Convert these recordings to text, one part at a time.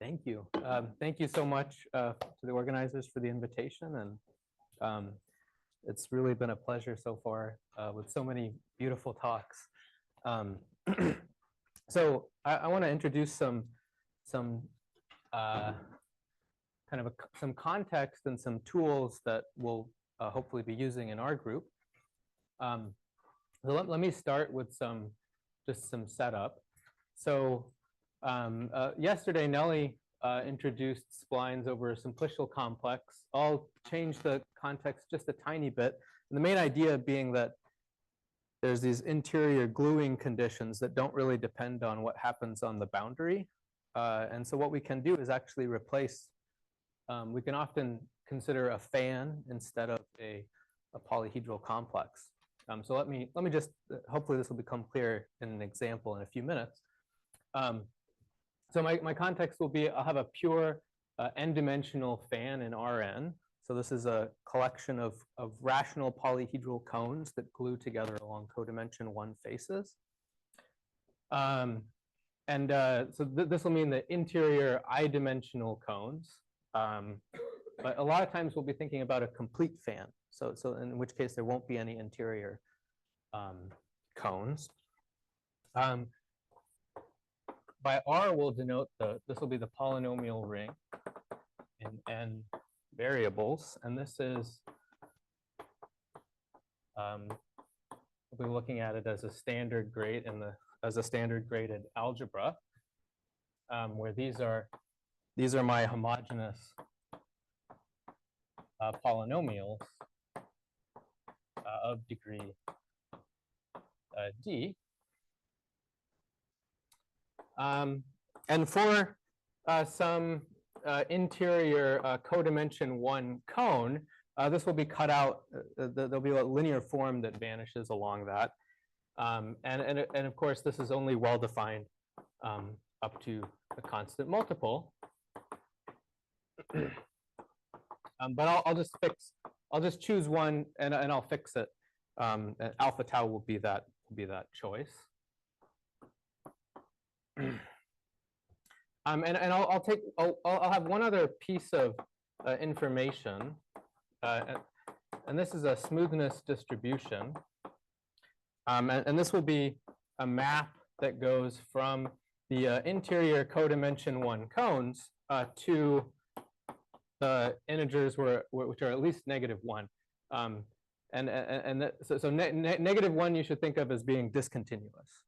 Thank you. Thank you so much to the organizers for the invitation. And it's really been a pleasure so far with so many beautiful talks. So I want to introduce some context and some tools that we'll hopefully be using in our group. So let me start with just some setup. So yesterday, Nelly introduced splines over a simplicial complex. I'll change the context just a tiny bit. And the main idea being that there's these interior gluing conditions that don't really depend on what happens on the boundary. And so what we can do is actually replace, we can often consider a fan instead of a polyhedral complex. So let me just, hopefully this will become clear in an example in a few minutes. So my context will be, I'll have a pure n-dimensional fan in Rn. So this is a collection of rational polyhedral cones that glue together along codimension 1 faces. So this will mean the interior I-dimensional cones. But a lot of times we'll be thinking about a complete fan. So in which case there won't be any interior cones. By R, we'll denote this will be the polynomial ring in n variables, and this is we'll be looking at it as a standard grade as a standard graded algebra, where these are my homogeneous polynomials of degree d. And for some interior codimension 1 cone, this will be cut out. There'll be a linear form that vanishes along that. And of course, this is only well-defined up to a constant multiple. But I'll just choose one and I'll fix it. And alpha tau will be that choice. And I'll have one other piece of information, and this is a smoothness distribution. And this will be a map that goes from the interior codimension 1 cones to the integers which are at least -1. So -1 you should think of as being discontinuous.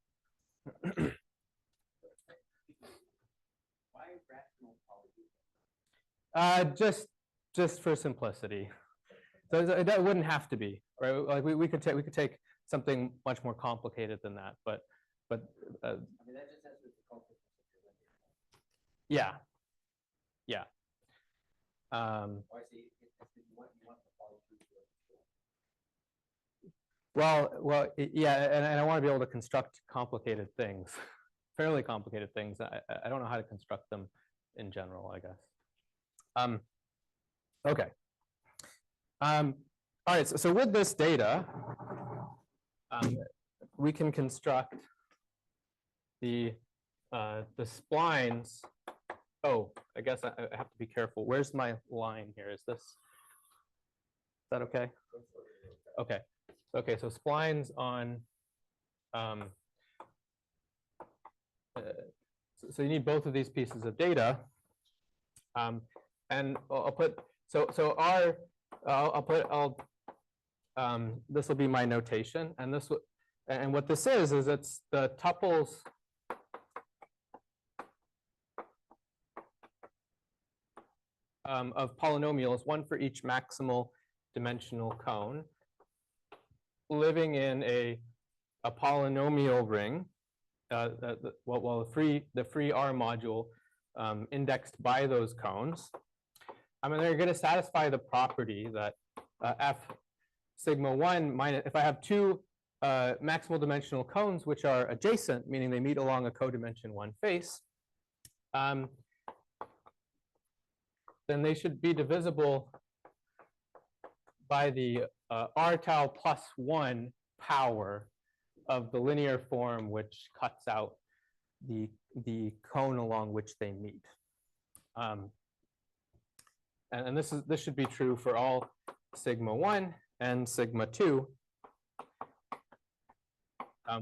Just for simplicity. So that wouldn't have to be, right? Like we could take something much more complicated than that, but I mean that just has to be yeah. Well, yeah, and I want to be able to construct complicated things, fairly complicated things. I don't know how to construct them in general, I guess. Okay. All right. So with this data, we can construct the splines. Oh, I guess I have to be careful. Where's my line here? Is that okay? Okay. Okay. So splines on. So you need both of these pieces of data. And I'll put this will be my notation, and what this is it's the tuples of polynomials, one for each maximal dimensional cone, living in a polynomial ring. The free R module indexed by those cones. I mean, they're going to satisfy the property that f sigma 1 minus, if I have two maximal dimensional cones which are adjacent, meaning they meet along a codimension 1 face, then they should be divisible by the r tau plus 1 power of the linear form which cuts out the cone along which they meet. And this should be true for all sigma 1 and sigma 2,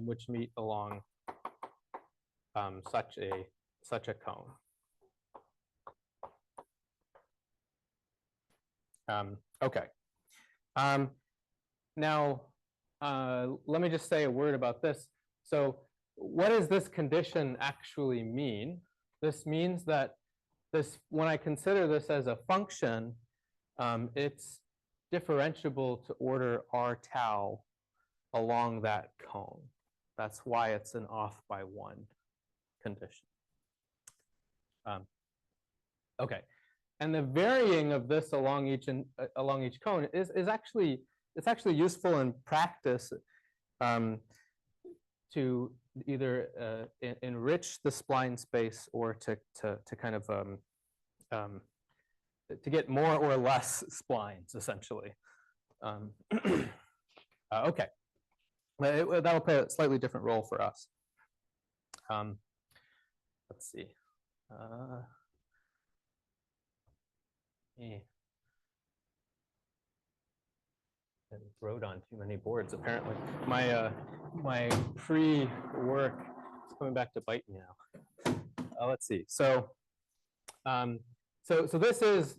which meet along such a cone. Okay. Now, let me just say a word about this. So what does this condition actually mean? This means that when I consider this as a function, it's differentiable to order r tau along that cone. That's why it's an off by 1 condition. Okay, and the varying of this along each cone is actually useful in practice to either enrich the spline space or to kind of to get more or less splines, essentially. Okay, that'll play a slightly different role for us. Let's see. I wrote on too many boards, apparently. My pre-work is coming back to bite me now. Let's see. So this is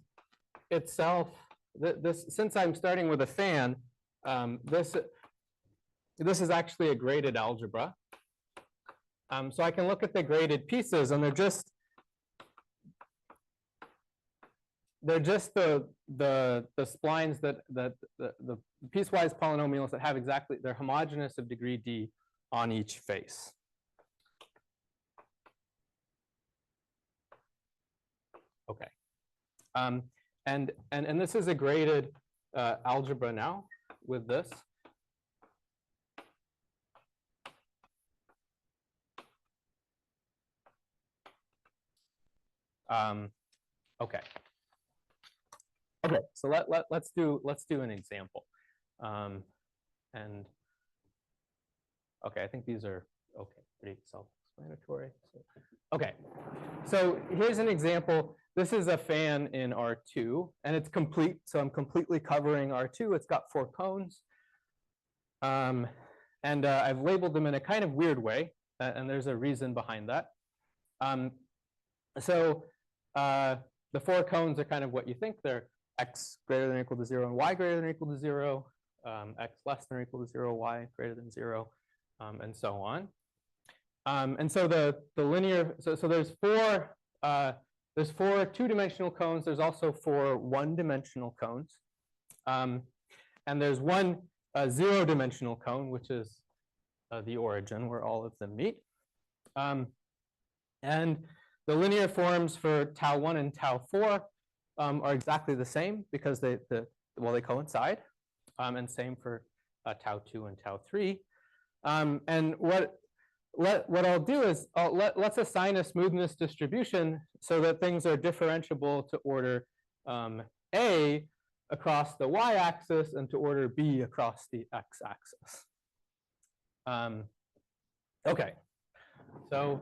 itself, since I'm starting with a fan, this is actually a graded algebra. So I can look at the graded pieces, and they're just the splines the piecewise polynomials that have exactly, they're homogeneous of degree d on each face. Okay, and this is a graded algebra now with this. Okay. Okay, so let's do an example, and okay, I think these are okay, pretty self-explanatory. Okay, so here's an example. This is a fan in R2, and it's complete. So I'm completely covering R2. It's got 4 cones, and I've labeled them in a kind of weird way, and there's a reason behind that. The 4 cones are kind of what you think. They're x greater than or equal to 0 and y greater than or equal to 0, x less than or equal to 0, y greater than 0, and so on. And so the linear, so there's 4 2-dimensional cones. There's also 4 1-dimensional cones, and there's 1 0-dimensional cone, which is the origin where all of them meet. And the linear forms for tau 1 and tau 4 are exactly the same because they coincide, and same for tau 2 and tau 3. And what I'll do is let's assign a smoothness distribution so that things are differentiable to order A across the y-axis and to order B across the x-axis. Okay, so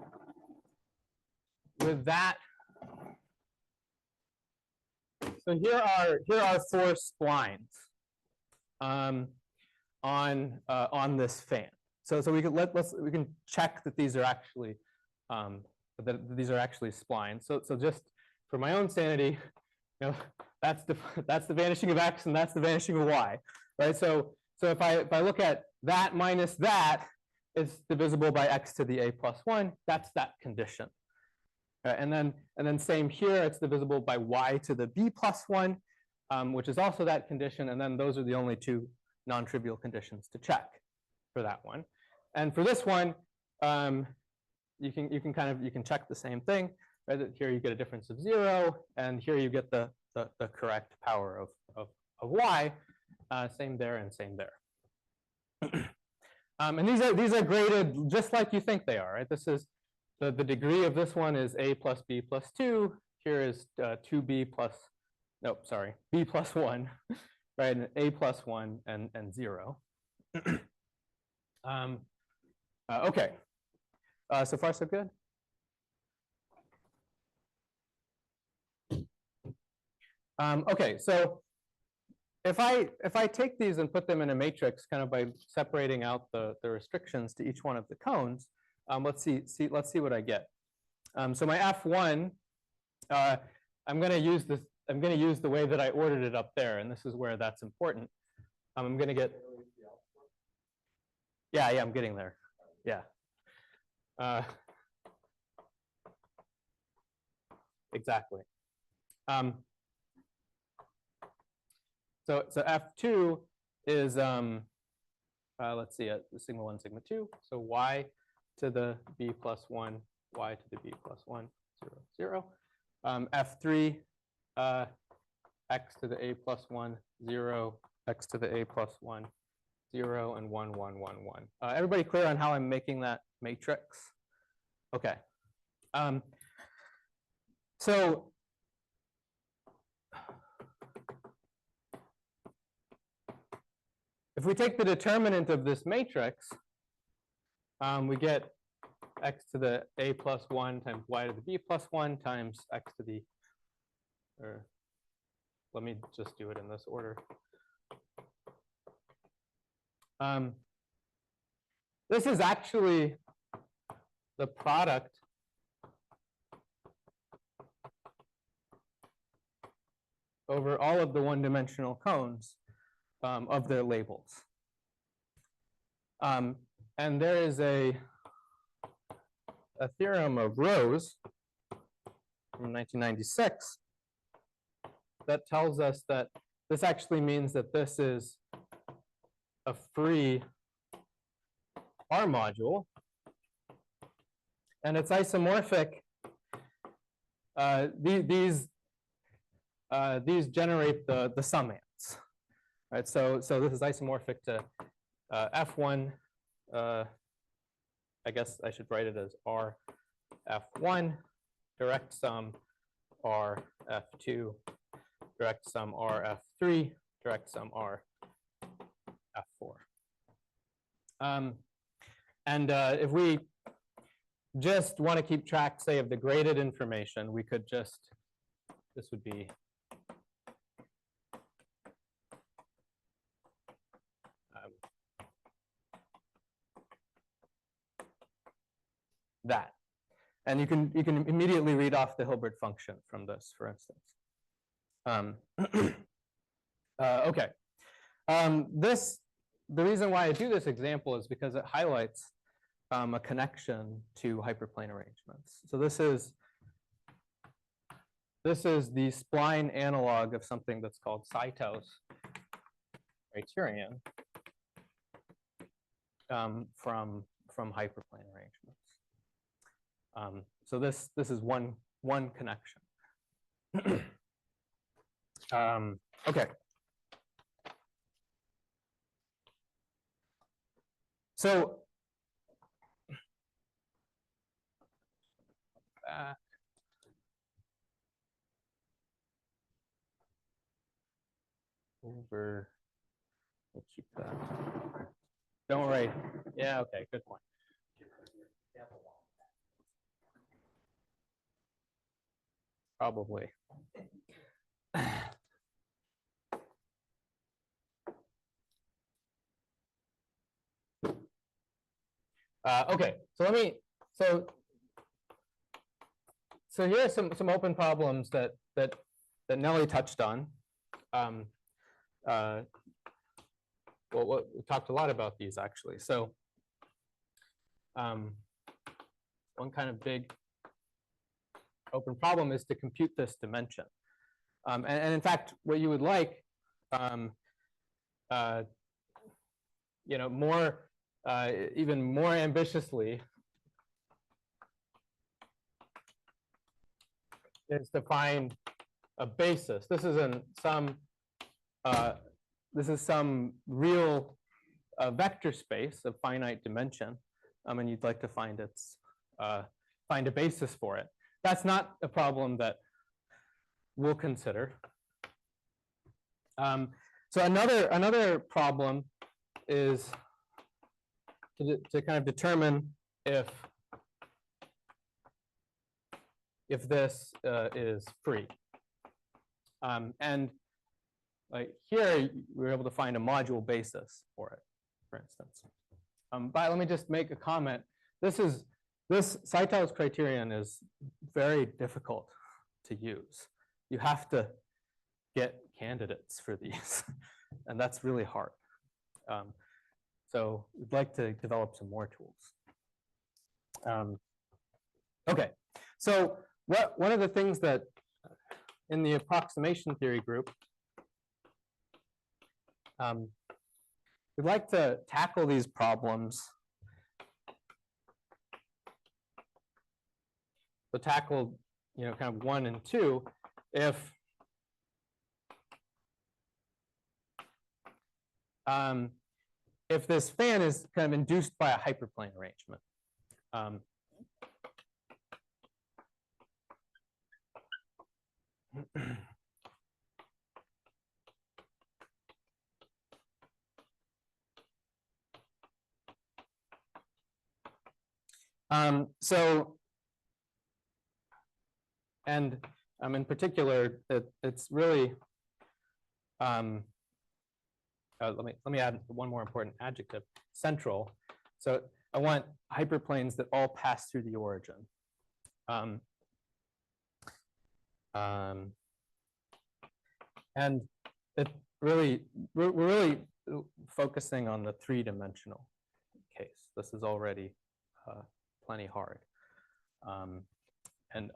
with that, so here are 4 splines on this fan. So we can check that these are actually splines. So just for my own sanity, that's the vanishing of x and that's the vanishing of y, right? So if I look at that minus that, it's divisible by x to the a plus 1. That's that condition. And then same here, it's divisible by y to the b plus 1, which is also that condition. And then those are the only 2 non-trivial conditions to check for that one. And for this one, you can check the same thing. Right? Here you get a difference of 0, and here you get the correct power of y. Same there and same there. And these are graded just like you think they are. Right? This is the degree of this one is a plus b plus 2. Here is 2b plus, nope, sorry, b plus 1, right? And a plus 1 and 0. Okay, so far so good. Okay, so if I take these and put them in a matrix, kind of by separating out the restrictions to each one of the cones, let's see what I get. So my F1, I'm going to use this. I'm going to use the way that I ordered it up there, and this is where that's important. I'm going to get. Yeah, I'm getting there. Yeah. Exactly. So F2 is let's see, sigma 1, sigma 2. So y to the b plus 1, y to the b plus 1, 0, 0. F3, x to the a plus 1, 0, x to the a plus 1, 0, and 1, 1, 1, 1. Everybody clear on how I'm making that matrix? Okay. So if we take the determinant of this matrix, we get x to the a plus 1 times y to the b plus 1 times x to the, or let me just do it in this order. This is actually the product over all of the one-dimensional cones of their labels. And there is a theorem of Rose from 1996 that tells us that this actually means that this is a free R module, and it's isomorphic. These generate the summands, right? So this is isomorphic to F1. I guess I should write it as R F1, direct sum R F2, direct sum R F3, direct sum R F4. And if we just want to keep track, say, of the graded information, we could just, this would be that. And you can immediately read off the Hilbert function from this, for instance. Okay. The reason why I do this example is because it highlights a connection to hyperplane arrangements. So this is the spline analog of something that's called Saito's criterion from hyperplane arrangements. So this is one connection. Okay. So over, we'll keep that. Don't worry. Yeah, okay, good point. Probably. Okay, so here are some open problems that Nelly touched on. Well, we talked a lot about these actually. So one kind of big open problem is to compute this dimension. And in fact, what you would like, even more ambitiously, is to find a basis. This is some real vector space of finite dimension, and you'd like to find find a basis for it. That's not a problem that we'll consider. So another problem is to kind of determine if this is free. And like here, we were able to find a module basis for it, for instance. But let me just make a comment. This Seital's criterion is very difficult to use. You have to get candidates for these, and that's really hard. So we'd like to develop some more tools. Okay, so one of the things that in the approximation theory group, we'd like to tackle these problems. So tackle, kind of 1 and 2, if this fan is kind of induced by a hyperplane arrangement. And in particular, it's really, let me add one more important adjective, central. So I want hyperplanes that all pass through the origin. And it really, we're really focusing on the 3-dimensional case. This is already plenty hard and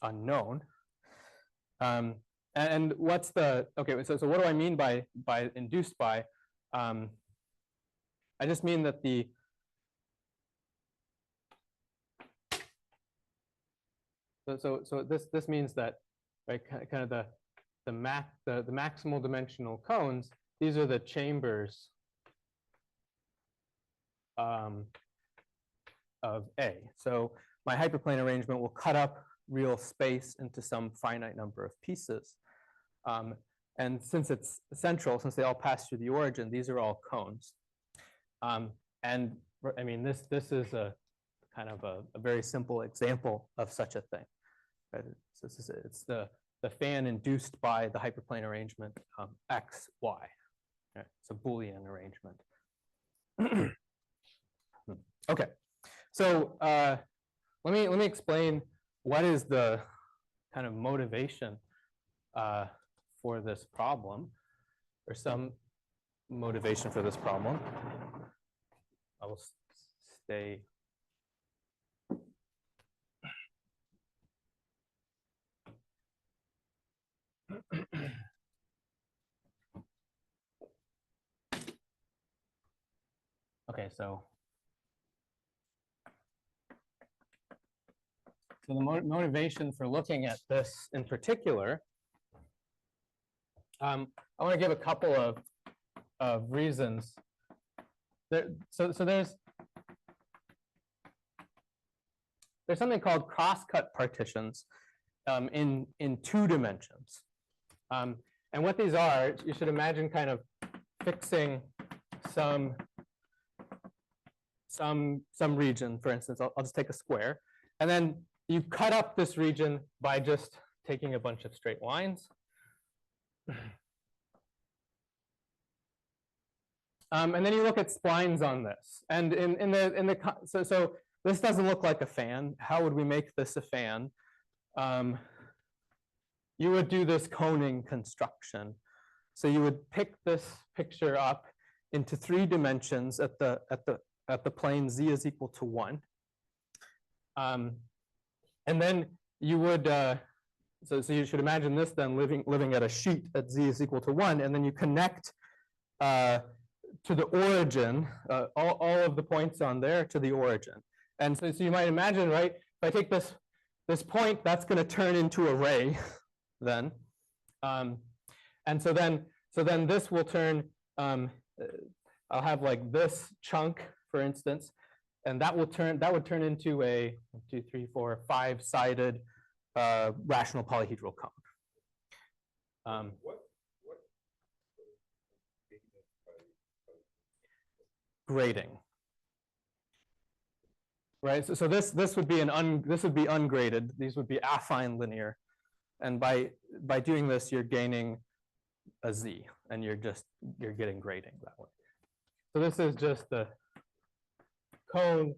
unknown. And what's the, okay, so what do I mean by induced by? I just mean that so this means that, right, kind of the maximal dimensional cones, these are the chambers of A. So my hyperplane arrangement will cut up real space into some finite number of pieces. And since it's central, since they all pass through the origin, these are all cones. And I mean, this is a kind of a very simple example of such a thing. Right? So it's the fan induced by the hyperplane arrangement X, Y. Right? It's a Boolean arrangement. Okay, so let me explain what is the kind of motivation for this problem, or some motivation for this problem. I will stay. Okay, so the motivation for looking at this in particular, I want to give a couple of reasons. So there's something called cross-cut partitions in 2 dimensions. And what these are, you should imagine kind of fixing some region. For instance, I'll just take a square, and then you cut up this region by just taking a bunch of straight lines. And then you look at splines on this, and so this doesn't look like a fan. How would we make this a fan? You would do this coning construction. So you would pick this picture up into 3 dimensions at the plane z is equal to 1. And then you would, so you should imagine this then living at a sheet at z is equal to 1, and then you connect to the origin, all of the points on there to the origin. And so you might imagine, right, if I take this point, that's going to turn into a ray then. And so then this will turn, I'll have like this chunk, for instance, and that would turn into a 1, 2, 3, 4, 5-sided rational polyhedral cone. Grading, right? So this would be ungraded. These would be affine linear And by doing this, you're gaining a z, and you're getting grading that way. So this is just the cone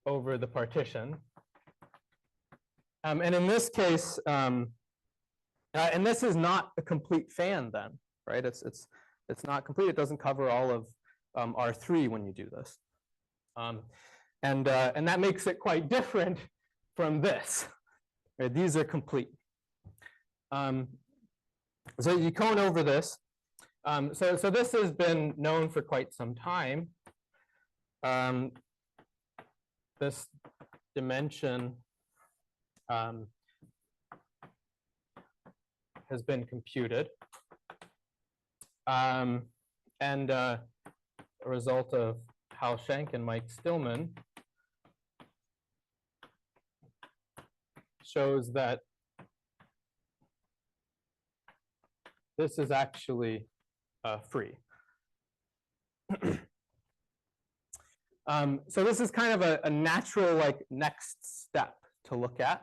over the partition. And in this case, and this is not a complete fan then, right? It's not complete. It doesn't cover all of R3 when you do this. And that makes it quite different from this. Right? These are complete. So you cone over this. So this has been known for quite some time. This dimension has been computed. And a result of Hal Schenk and Mike Stillman shows that this is actually free. So this is kind of a natural next step to look at.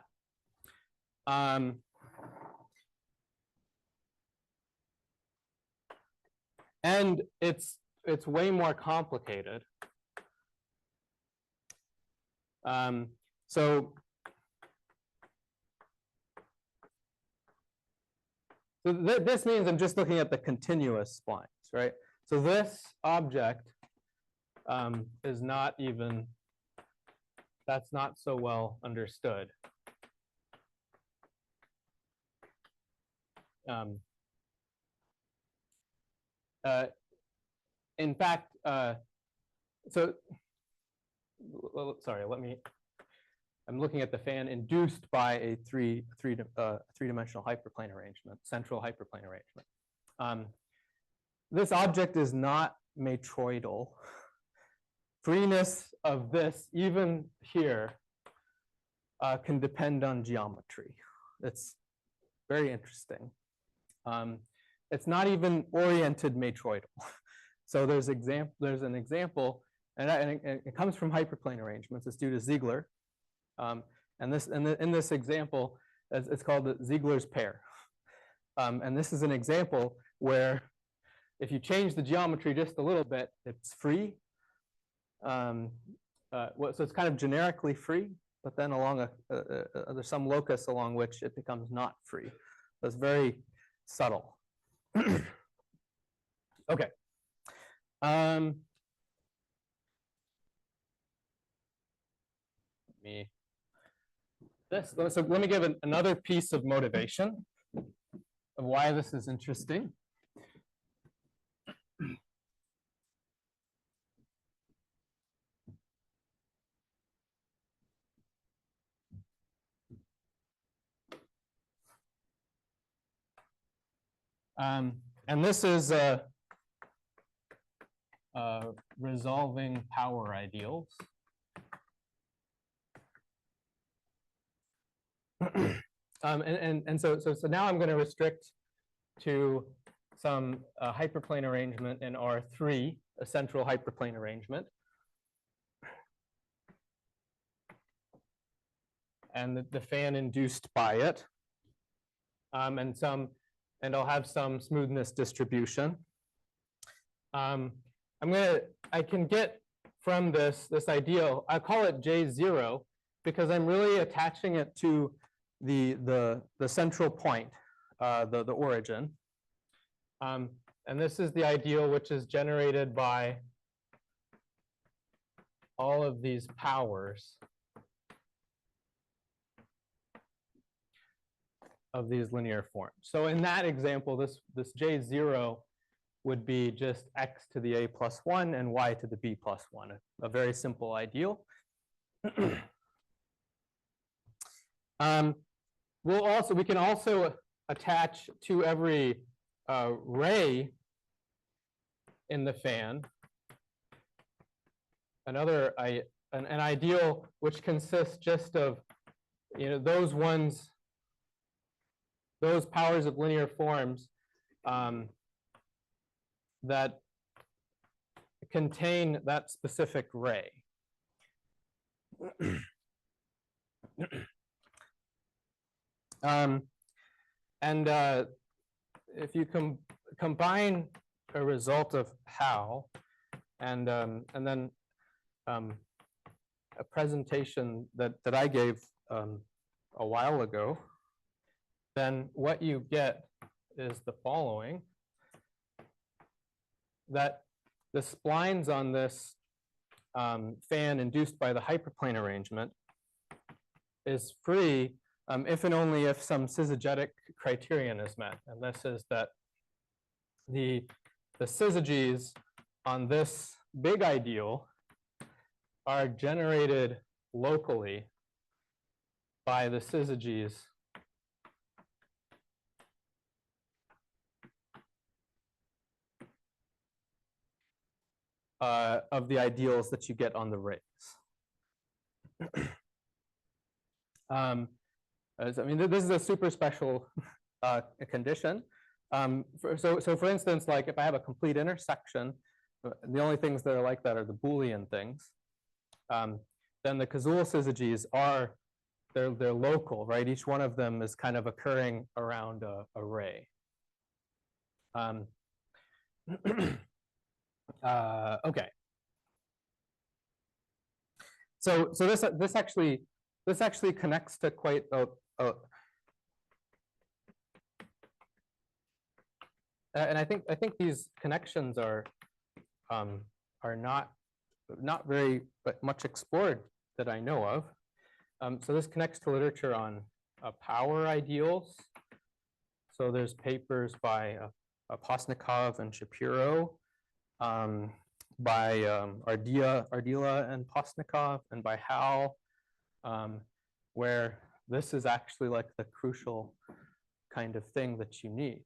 And it's way more complicated. So this means I'm just looking at the continuous splines, right? So this object is not even, that's not so well understood. In fact, so sorry, I'm looking at the fan induced by a three-dimensional hyperplane arrangement, central hyperplane arrangement. This object is not matroidal. Freeness of this, even here, can depend on geometry. It's very interesting. It's not even oriented matroidal. So there's an example, and it comes from hyperplane arrangements. It's due to Ziegler. And in this example, it's called Ziegler's pair. And this is an example where if you change the geometry just a little bit, it's free. So it's kind of generically free, but then along there's some locus along which it becomes not free. So it's very subtle. Okay. So let me give another piece of motivation of why this is interesting. And this is resolving power ideals. So now I'm going to restrict to some hyperplane arrangement in R3, a central hyperplane arrangement. And the fan induced by it. And I'll have some smoothness distribution. I can get from this ideal, I call it J0 because I'm really attaching it to the central point, the origin. And this is the ideal which is generated by all of these powers of these linear forms. So in that example, this J0 would be just x to the a plus 1 and y to the b plus 1, a very simple ideal. We can also attach to every ray in the fan an ideal which consists just of those powers of linear forms that contain that specific ray. And if you combine a result of how and then a presentation that I gave a while ago, then what you get is the following: that the splines on this fan induced by the hyperplane arrangement is free if and only if some syzygetic criterion is met. And this is that the syzygies on this big ideal are generated locally by the syzygies of the ideals that you get on the rays. I mean, this is a super special condition. So for instance, like if I have a complete intersection, the only things that are like that are the Boolean things. Then the Cazul syzygies are, they're local, right? Each one of them is kind of occurring around a ray. Okay. So this actually connects to quite and I think these connections are not very much explored that I know of. So this connects to literature on power ideals. So there's papers by Postnikov and Shapiro, by Ardila and Postnikov, and by Howe, where this is actually like the crucial kind of thing that you need.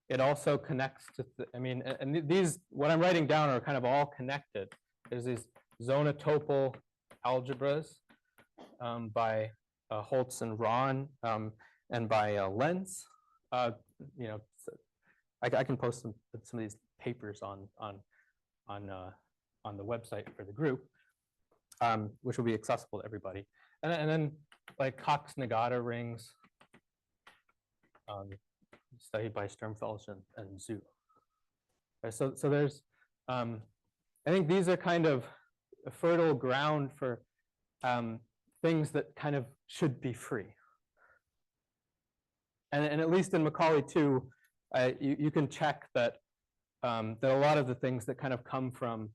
It also connects to, I mean, and these, what I'm writing down are kind of all connected. There's these zonotopal algebras by Holtz and Rahn, and by Lenz. You know, so I can post some of these papers on the website for the group, which will be accessible to everybody. And then like Cox-Nagata rings, studied by Sturmfeld and Zhu. So there's, I think these are kind of a fertile ground for things that kind of should be free. And at least in Macaulay 2, you can check that that a lot of the things that kind of come from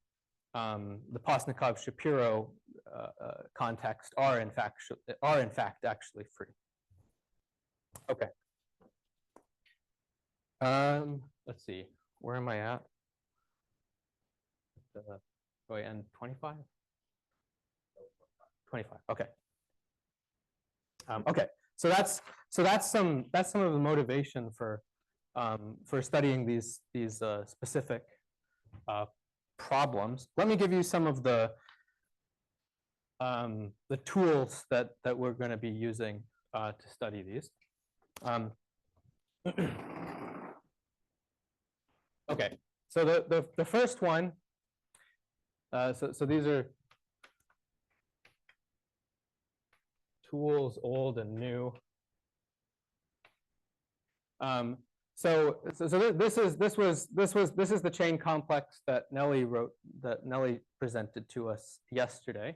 the Postnikov-Shapiro context are in fact actually free. Okay. Let's see, where am I at? Oh, and 25? 25. Okay. Okay. So that's some of the motivation for studying these specific problems. Let me give you some of the tools that we're going to be using to study these. Okay, so the first one, so these are tools old and new. So this is the chain complex that Nelly wrote, that Nelly presented to us yesterday.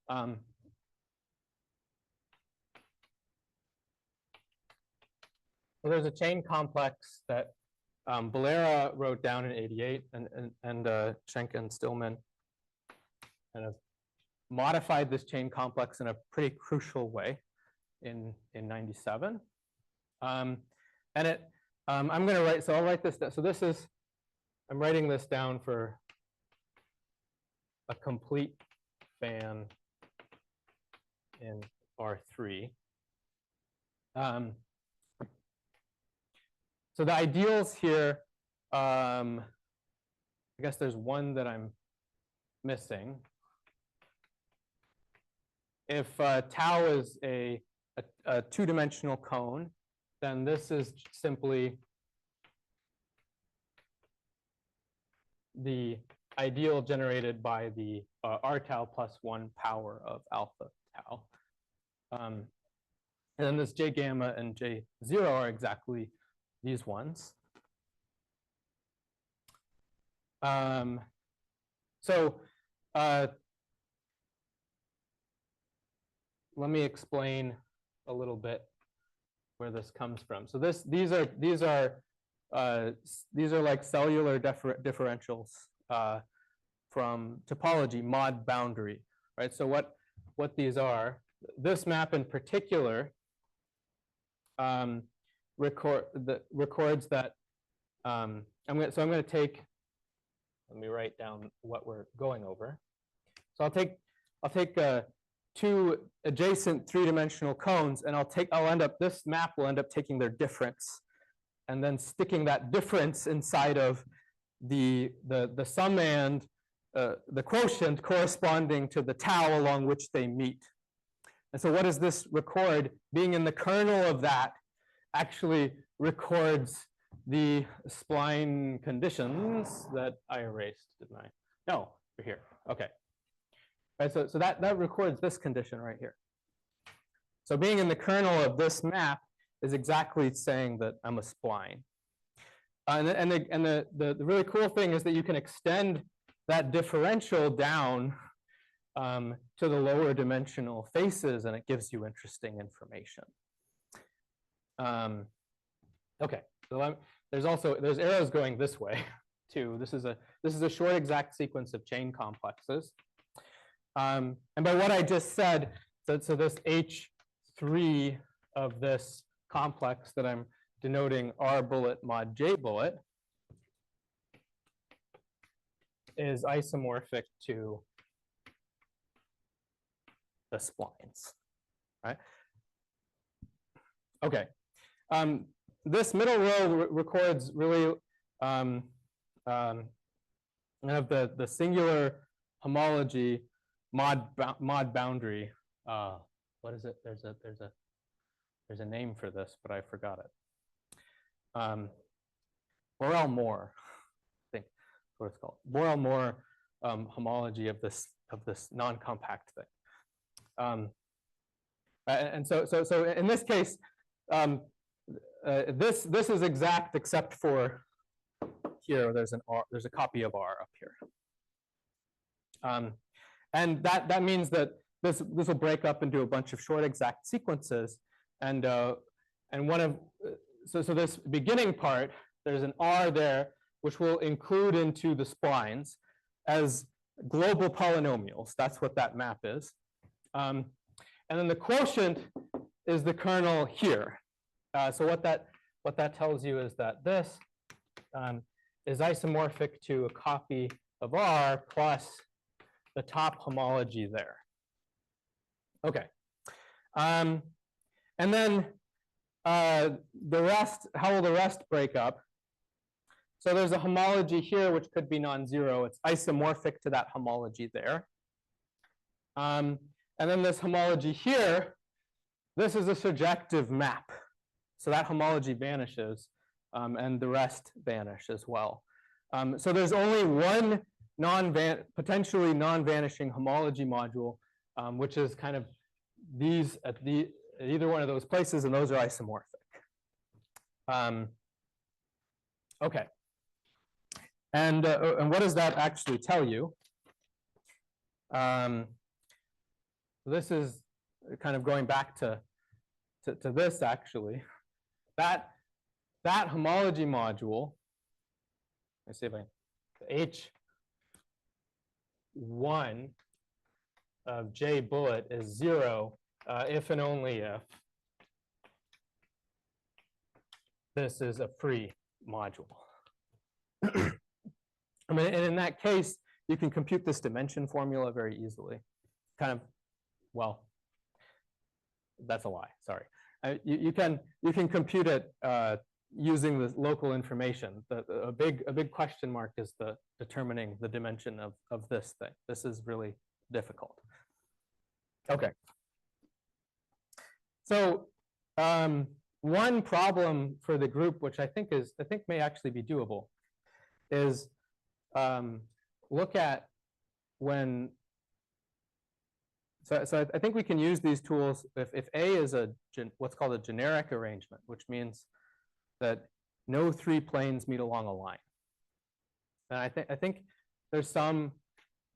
So there's a chain complex that Valera wrote down in '88, and Schenk and Stillman kind of modified this chain complex in a pretty crucial way in '97. And it, I'm going to write, so I'll write this down. So this is, I'm writing this down for a complete fan in R3. So the ideals here, I guess there's one that I'm missing. If tau is a two-dimensional cone, then this is simply the ideal generated by the r tau plus 1 power of alpha tau. And then this J gamma and J0 are exactly these ones. So let me explain a little bit where this comes from. So these are like cellular differentials from topology mod boundary, right? So what these are, this map in particular records that I'm going to take. Let me write down what we're going over. So I'll take two adjacent three-dimensional cones, and this map will end up taking their difference and then sticking that difference inside of the summand, the quotient corresponding to the tau along which they meet. And so what does this record? Being in the kernel of that actually records the spline conditions that I erased, didn't I? No, they're here. Okay. Right, so that records this condition right here. So being in the kernel of this map is exactly saying that I'm a spline. And the really cool thing is that you can extend that differential down to the lower dimensional faces, and it gives you interesting information. Okay, so there's arrows going this way too. This is a short exact sequence of chain complexes. And by what I just said, so this H3 of this complex that I'm denoting R bullet mod J bullet is isomorphic to the splines, right? Okay. This middle row records really kind of the singular homology mod boundary. What is it? There's a name for this, but I forgot it. Borel-Moore, I think that's what it's called. Borel-Moore homology of this non-compact thing. And so in this case, this is exact except for here. There's a copy of R up here. And that means that this will break up into a bunch of short exact sequences, and so this beginning part, there's an R there which will include into the splines as global polynomials. That's what that map is. And then the quotient is the kernel here. So what that tells you is that this is isomorphic to a copy of R plus the top homology there. Okay. And then the rest, how will the rest break up? So there's a homology here which could be non-zero. It's isomorphic to that homology there. And then this homology here, this is a surjective map. So that homology vanishes, and the rest vanish as well. So there's only one potentially non-vanishing homology module, which is kind of these at either one of those places, and those are isomorphic. Okay. And what does that actually tell you? This is kind of going back to this actually. That homology module, let's see if I H1 of J bullet is 0 if and only if this is a free module. I mean, and in that case, you can compute this dimension formula very easily. Kind of, well, that's a lie. Sorry. You can compute it using the local information. A big question mark is determining the dimension of this thing. This is really difficult. Okay. So one problem for the group, which I think may actually be doable, is look at when. So I think we can use these tools if A is what's called a generic arrangement, which means that no three planes meet along a line. And I think there's some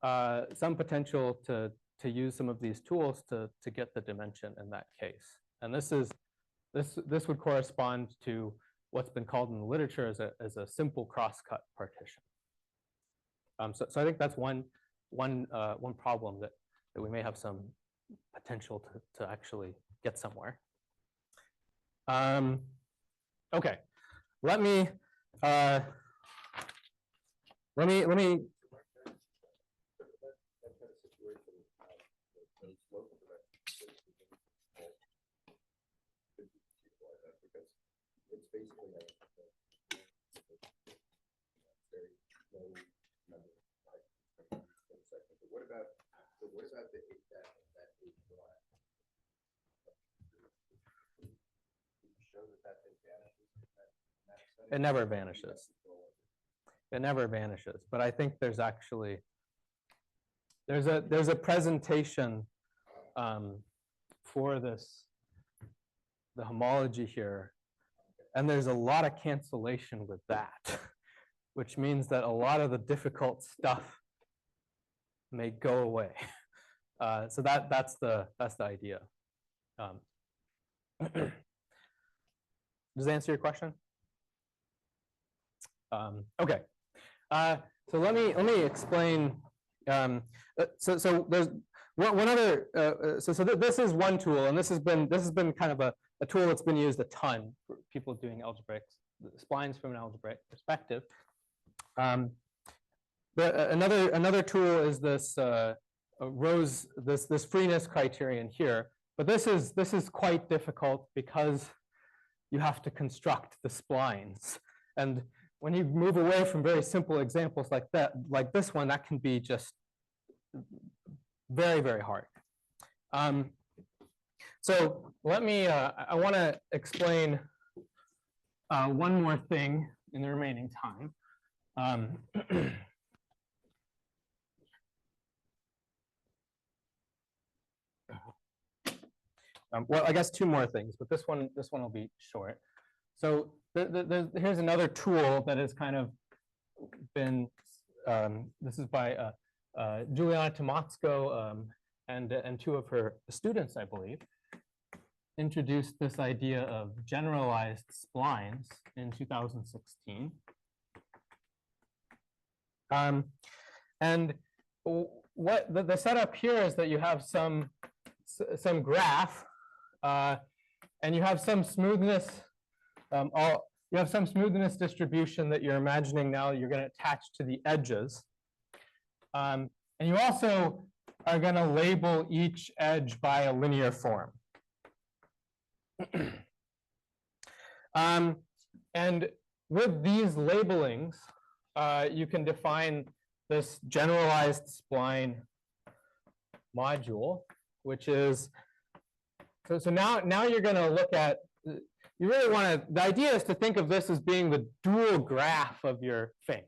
potential to use some of these tools to get the dimension in that case. And this would correspond to what's been called in the literature as a simple crosscut partition. So I think that's one problem that we may have some potential to actually get somewhere. Okay, let me. What about that eight line? Show that thing vanishes? It never vanishes. It never vanishes. But I think there's actually there's a presentation for the homology here, and there's a lot of cancellation with that, which means that a lot of the difficult stuff may go away. So that's the idea. Does that answer your question? Okay. So let me explain. So there's one other. This is one tool, and this has been kind of a tool that's been used a ton for people doing algebraic splines from an algebraic perspective. Another tool is this this freeness criterion here, but this is quite difficult because you have to construct the splines, and when you move away from very simple examples like that, like this one, that can be just very, very hard. So let me. I want to explain one more thing in the remaining time. Well, I guess two more things, but this one will be short. So here's another tool that has kind of been. This is by Juliana Tomatsko and two of her students, I believe, introduced this idea of generalized splines in 2016. And what the setup here is that you have some graph, and you have some smoothness. You have some smoothness distribution that you're imagining now you're going to attach to the edges. And you also are going to label each edge by a linear form. And with these labelings, you can define this generalized spline module, which is, so now you're going to look at, you really want to, the idea is to think of this as being the dual graph of your thing.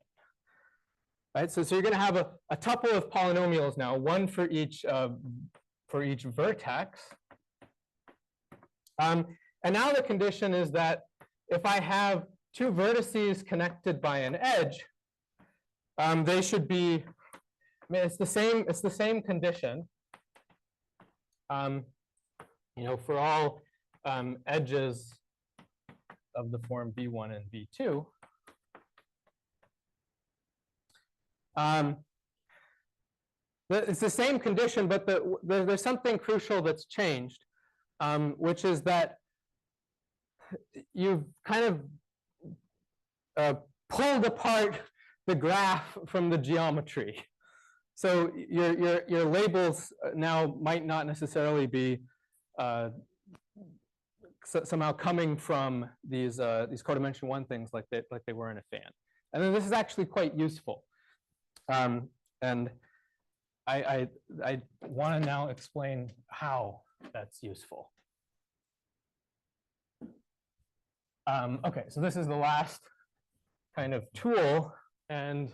Right? So you're going to have a tuple of polynomials now, one for each vertex. And now the condition is that if I have two vertices connected by an edge, they should be, I mean, it's the same condition. For all edges of the form B1 and B2. It's the same condition, but there's something crucial that's changed, which is that you've kind of pulled apart the graph from the geometry. So your labels now might not necessarily be somehow coming from these codimension 1 things like they were in a fan. And then this is actually quite useful. And I want to now explain how that's useful. Okay, so this is the last kind of tool, and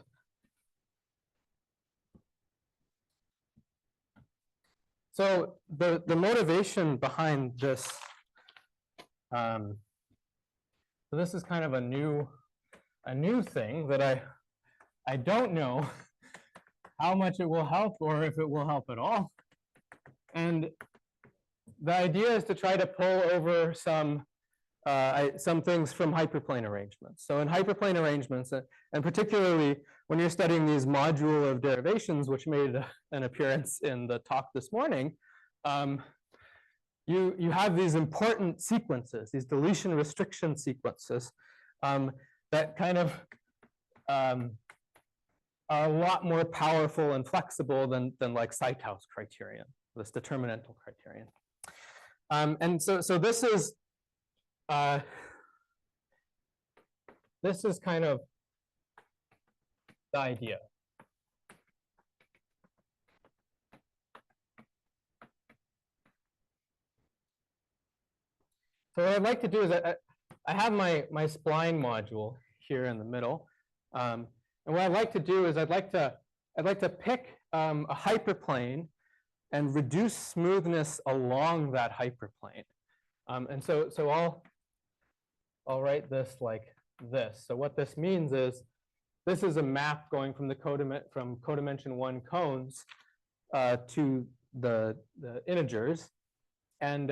So the motivation behind this, so this is kind of a new thing that I don't know how much it will help or if it will help at all. And the idea is to try to pull over some things from hyperplane arrangements. So in hyperplane arrangements, and particularly when you're studying these module of derivations, which made an appearance in the talk this morning, you have these important sequences, these deletion restriction sequences that kind of are a lot more powerful and flexible than like Sighthouse criterion, this determinantal criterion. And so this is kind of the idea. So what I'd like to do is I have my spline module here in the middle. And what I'd like to do is I'd like to pick a hyperplane and reduce smoothness along that hyperplane. And so I'll write this like this. So what this means is this is a map going from from codimension 1 cones to the integers. And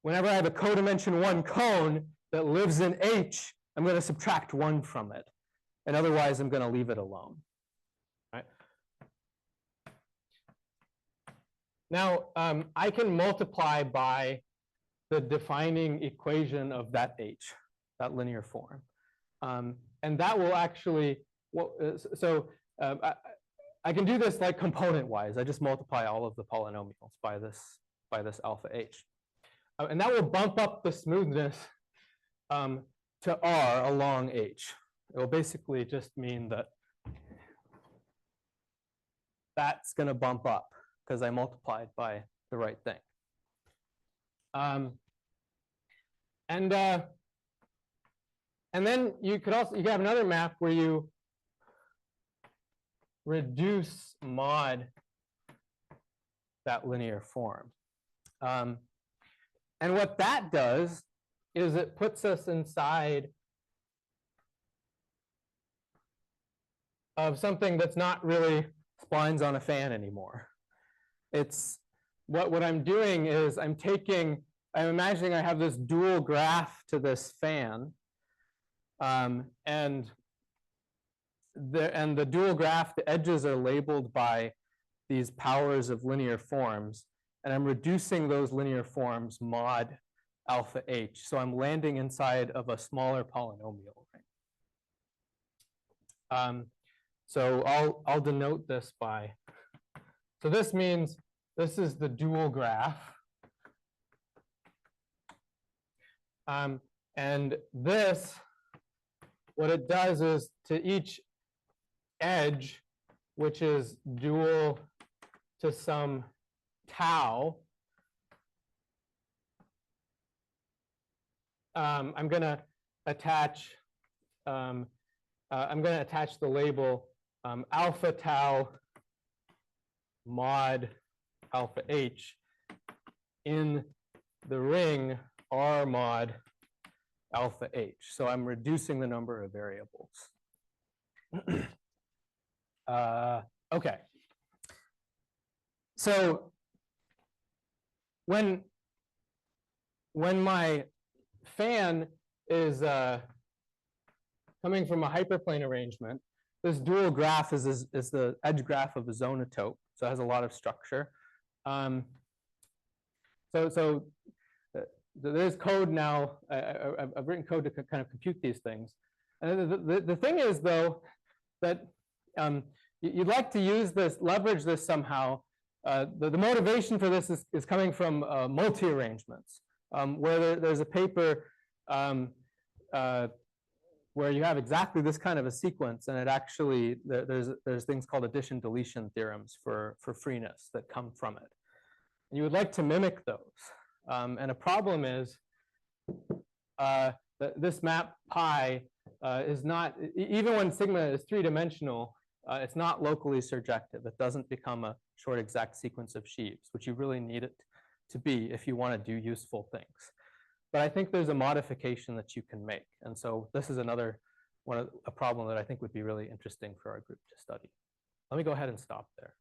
whenever I have a codimension 1 cone that lives in H, I'm going to subtract 1 from it. And otherwise, I'm going to leave it alone. Right? Now, I can multiply by the defining equation of that H, that linear form. And that will actually, I can do this like component-wise. I just multiply all of the polynomials by this alpha H. And that will bump up the smoothness to R along H. It will basically just mean that that's going to bump up because I multiplied by the right thing. And then you could have another map where you reduce mod that linear form. And what that does is it puts us inside of something that's not really splines on a fan anymore. It's what I'm doing is I'm imagining I have this dual graph to this fan, and the dual graph, the edges are labeled by these powers of linear forms, and I'm reducing those linear forms mod alpha H. So I'm landing inside of a smaller polynomial ring. So I'll denote this by, so this means this is the dual graph. And this, what it does is to each edge, which is dual to some tau, I'm going to attach the label alpha tau mod alpha H in the ring R mod alpha H. So I'm reducing the number of variables. Okay. So when my fan is coming from a hyperplane arrangement, this dual graph is the edge graph of a zonotope, so it has a lot of structure. So there's code now. I've written code to kind of compute these things. And the thing is, though, that you'd like to use this, leverage this somehow. The motivation for this is coming from multi-arrangements, where there's a paper where you have exactly this kind of a sequence, and it actually, there's things called addition-deletion theorems for freeness that come from it. And you would like to mimic those. And a problem is that this map pi is not, even when sigma is 3-dimensional, It's not locally surjective. It doesn't become a short exact sequence of sheaves, which you really need it to be if you want to do useful things. But I think there's a modification that you can make. And so this is another a problem that I think would be really interesting for our group to study. Let me go ahead and stop there.